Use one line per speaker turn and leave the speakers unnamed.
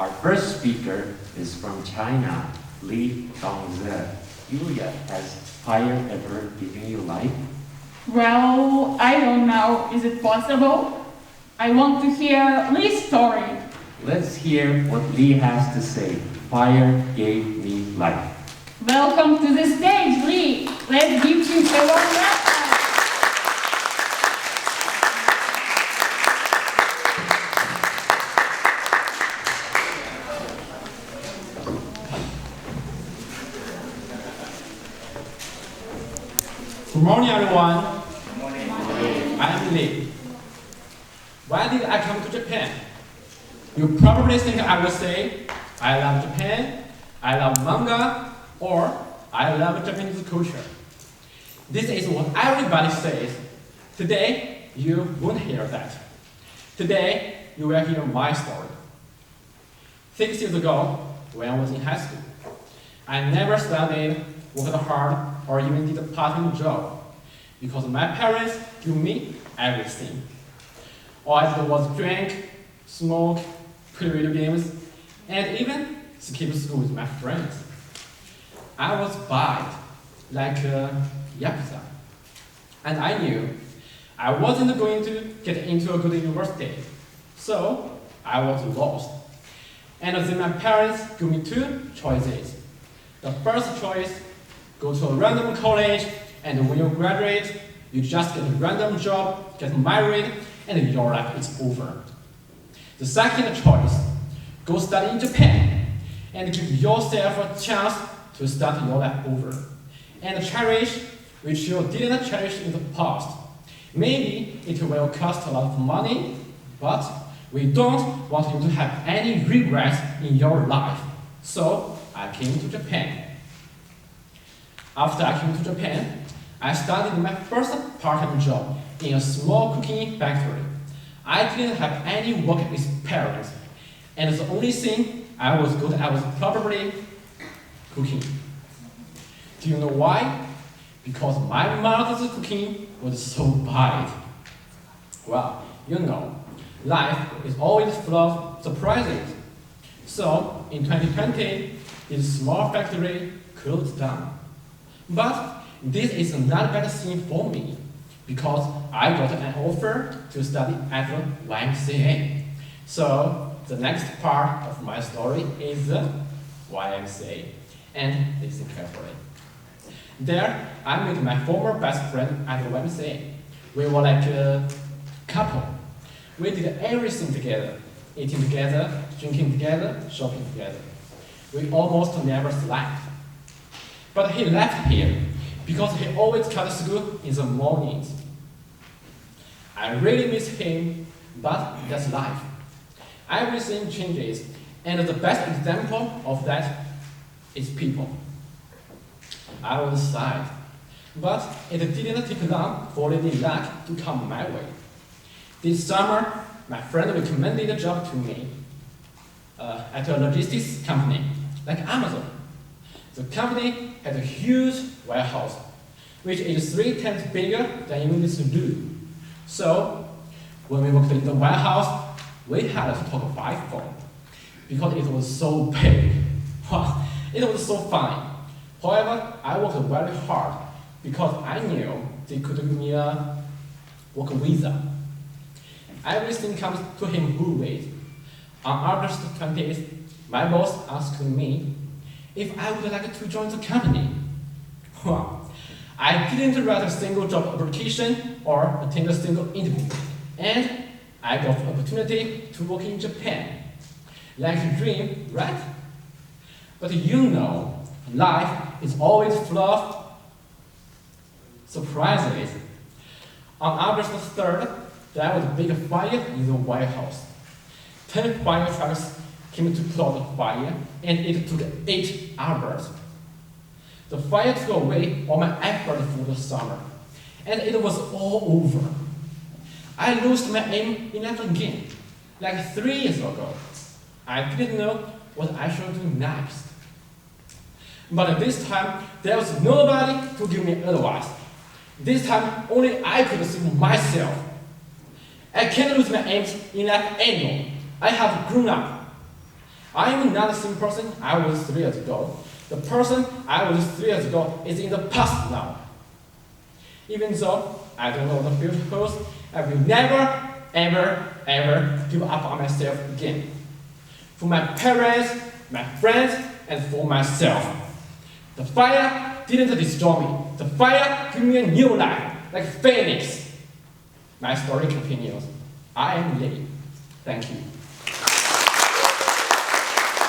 Our first speaker is from China, Dongze. Julia, has fire ever given you life?
Well, I don't know. Is it possible? I want to hear Lee's story.
Let's hear what Lee has to say. Fire gave me life.
Welcome to the stage, Lee. Let's give him a warm welcome.
Good morning, everyone.
Good morning.
I'm Lee. Why did I come to Japan? You probably think I will say, I love Japan, I love manga, or I love Japanese culture. This is what everybody says. Today, you won't hear that. Today, you will hear my story. 6 years ago, when I was in high school, I never studied, worked hard, or even did a part-time job, because my parents gave me everything. All I did was drink, smoke, play video games, and even skip school with my friends. I was bad, like a yakuza. And I knew I wasn't going to get into a good university, so I was lost. And then my parents gave me two choices. The first choice, go to a random college, and when you graduate, you just get a random job, get married, and your life is over. The second choice, go study in Japan, and give yourself a chance to start your life over. And cherish which you didn't cherish in the past. Maybe it will cost a lot of money, but we don't want you to have any regrets in your life. So I came to Japan. After I came to Japan, I started my first part-time job in a small cooking factory. I didn't have any work experience, and the only thing I was good at was probably cooking. Do you know why? Because my mother's cooking was so bad. Well, you know, life is always full of surprises. So, in 2020, this small factory closed down. But this is not a bad thing for me, because I got an offer to study at the YMCA. So, the next part of my story is the YMCA. And listen carefully. There, I met my former best friend at the YMCA. We were like a couple. We did everything together, eating together, drinking together, shopping together. We almost never slept. But he left here because he always cut school in the mornings. I really miss him, but that's life. Everything changes, and the best example of that is people. I was sad, but it didn't take long for Lady Luck to come my way. This summer, my friend recommended a job to me at a logistics company, like Amazon. The company had a huge warehouse, which is 3 times bigger than you used to do. So, when we worked in the warehouse, we had to talk by phone, because it was so big. Wow, it was so funny. However, I worked very hard, because I knew they could give me a work visa. Everything comes to him good ways. On August 20th, my boss asked me if I would like to join the company. Well, I didn't write a single job application or attend a single interview, and I got the opportunity to work in Japan. Like a dream, right? But you know, life is always full of surprises. On August 3rd, there was a big fire in the warehouse. 10 fire trucks came to put out the fire, and it took 8 hours. The fire took away all my effort for the summer, and it was all over. I lost my aim in life again, like 3 years ago. I didn't know what I should do next. But this time, there was nobody to give me advice. This time, only I could save myself. I can't lose my aims in life anymore. I have grown up. I am not the same person I was 3 years ago. The person I was 3 years ago is in the past now. Even though I don't know what the future holds, I will never, ever, ever give up on myself again. For my parents, my friends, and for myself. The fire didn't destroy me. The fire gave me a new life, like a phoenix. My story continues. I am Lee. Thank you.